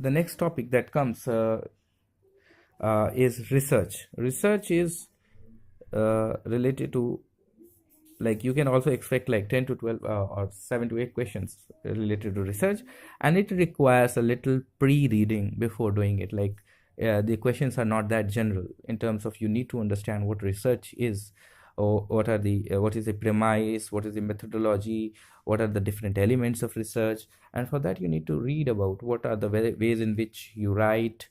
the next topic that comes is research. Research is related to, like, you can also expect like 10 to 12 or 7 to 8 questions related to research, and it requires a little pre-reading before doing it. Like, the questions are not that general in terms of you need to understand what research is, or what are the what is the premise, what is the methodology, what are the different elements of research. And for that you need to read about what are the ways in which you write,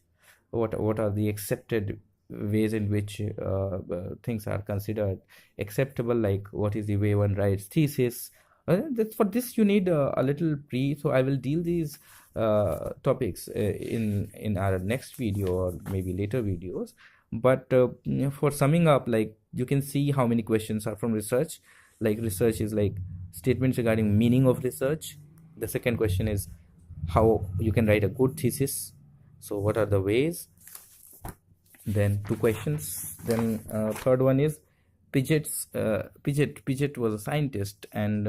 what are the accepted ways in which things are considered acceptable, like what is the way one writes thesis. For this you need a little so I will deal these topics in our next video or maybe later videos. But for summing up, like, you can see how many questions are from research. Like, research is like statements regarding meaning of research. The second question is how you can write a good thesis, so what are the ways. Then two questions. Then third one is Piaget was a scientist and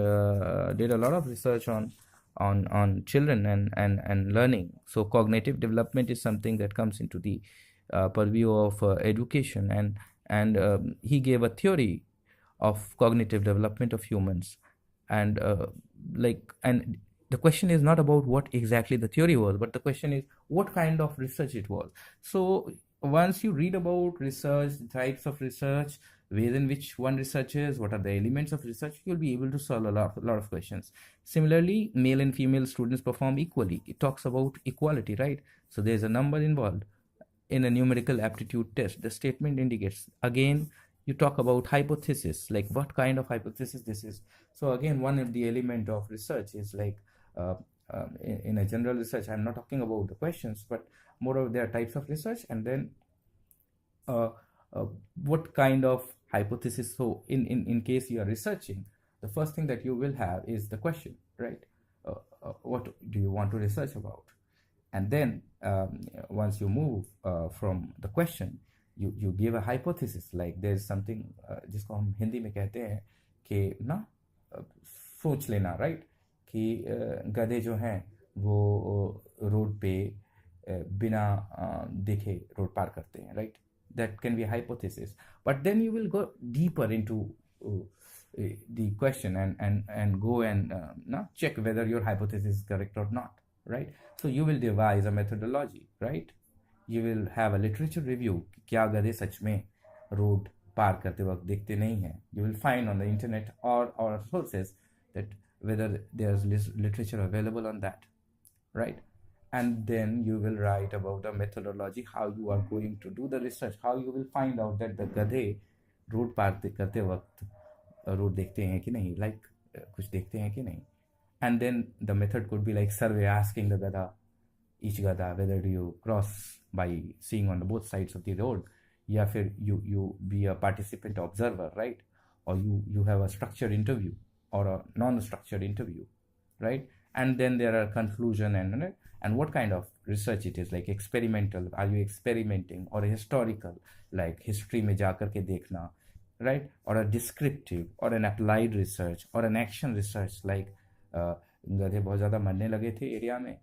did a lot of research on children and learning. So cognitive development is something that comes into the purview of education, and he gave a theory of cognitive development of humans. And and the question is not about what exactly the theory was, but the question is what kind of research it was. So once you read about research, types of research, ways in which one researches, what are the elements of research, you'll be able to solve a lot of questions. Similarly, male and female students perform equally. It talks about equality, right? So there's a number involved in a numerical aptitude test. The statement indicates, again, you talk about hypothesis, like what kind of hypothesis this is. So again, one of the element of research is like in a general research, I'm not talking about the questions, but more of their types of research, and then what kind of hypothesis. So in case you are researching, the first thing that you will have is the question, right? What do you want to research about? And then once you move from the question, you give a hypothesis. Like, there's something जिसको हम हिंदी में कहते हैं कि ना सोच लेना, right? कि गधे जो हैं वो रोड पे बिना देखे रोड पार करते हैं, right? That can be a hypothesis. But then you will go deeper into the question and go and check whether your hypothesis is correct or not, right? So you will devise a methodology, right? You will have a literature review. क्या गधे सच में road पार करते वक्त देखते नहीं हैं? You will find on the internet or sources that whether there's literature available on that, right? And then you will write about the methodology, how you are going to do the research, how you will find out that the गधे road पार करते वक्त road देखते हैं कि नहीं, like कुछ देखते हैं कि नहीं. And then the method could be like survey, asking the gada, each gada, whether do you cross by seeing on the both sides of the road, या फिर you be a participant observer, right? Or you have a structured interview or a non-structured interview, right? And then there are conclusion and what kind of research it is, like experimental, are you experimenting, or a historical, like history में जाकर के देखना, right? Or a descriptive, or an applied research, or an action research, like गधे बहुत ज़्यादा मरने लगे थे एरिया में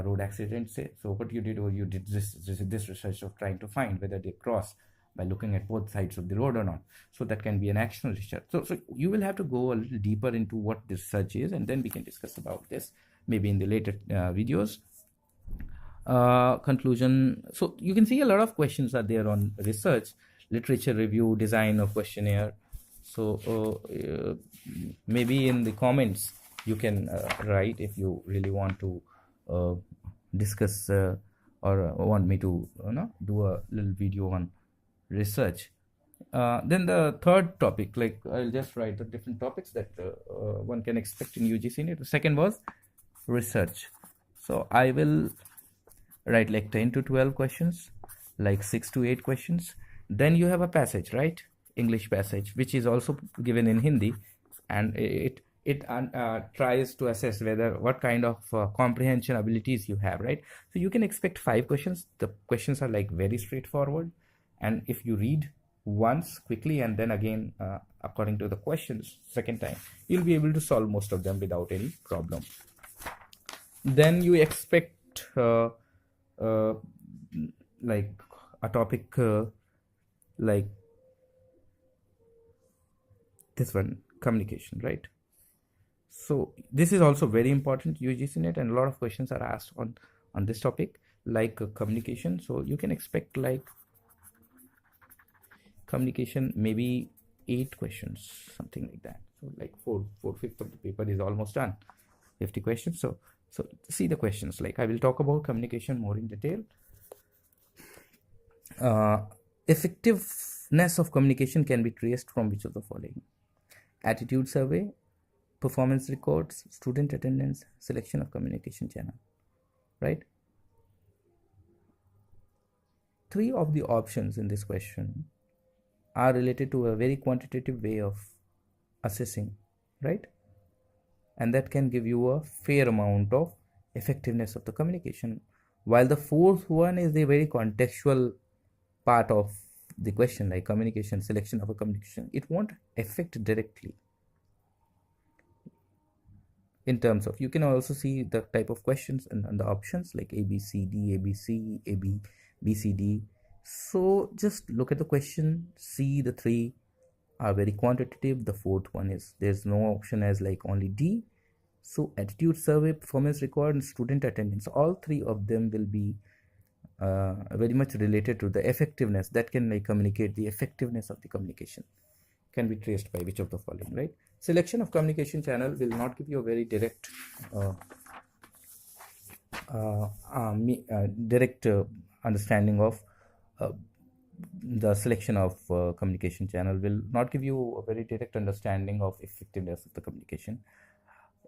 रोड एक्सीडेंट से. So what you did was you did this research of trying to find whether they cross by looking at both sides of the road or not. So that can be an action research. So you will have to go a little deeper into what this research is, and then we can discuss about this maybe in the later videos. Conclusion. So you can see a lot of questions are there on research, literature review, design of questionnaire. So maybe in the comments you can write if you really want to discuss or want me to do a little video on research. Then the third topic, like I'll just write the different topics that one can expect in UGC. The second was research. So I will write like 10 to 12 questions, like 6 to 8 questions. Then you have a passage, right? English passage, which is also given in Hindi, and it tries to assess whether what kind of comprehension abilities you have, right? So you can expect 5 questions. The questions are like very straightforward, and if you read once quickly and then again according to the questions second time, you'll be able to solve most of them without any problem. Then you expect uh, like a topic like this one, communication, right? So this is also very important UGC net, and a lot of questions are asked on this topic, like communication. So you can expect like communication maybe 8 questions, something like that. So like four fifth of the paper is almost done, 50 questions. So see the questions. Like I will talk about communication more in detail. Effectiveness of communication can be traced from which of the following: attitude survey, performance records, student attendance, selection of communication channel, right? 3 of the options in this question are related to a very quantitative way of assessing, right? And that can give you a fair amount of effectiveness of the communication, while the fourth one is the very contextual part of the question, like communication, selection of a communication. It won't affect directly in terms of, you can also see the type of questions and the options like A, B, C, D, A, B, C, A, B, B, C, D. So just look at the question, see the 3 are very quantitative. The fourth one is, there's no option as like only D. So attitude survey, performance record, and student attendance, all 3 of them will be very much related to the effectiveness, that can like communicate the effectiveness of the communication, can be traced by which of the following, right? Selection of communication channel will not give you a very direct understanding of the selection of communication channel will not give you a very direct understanding of effectiveness of the communication.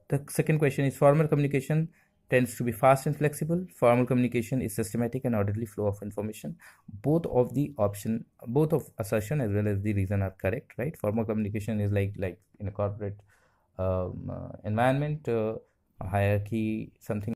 The second question is, formal communication tends to be fast and flexible. Formal communication is systematic and orderly flow of information. Both of assertion as well as the reason are correct, right? Formal communication is like in a corporate environment, hierarchy, something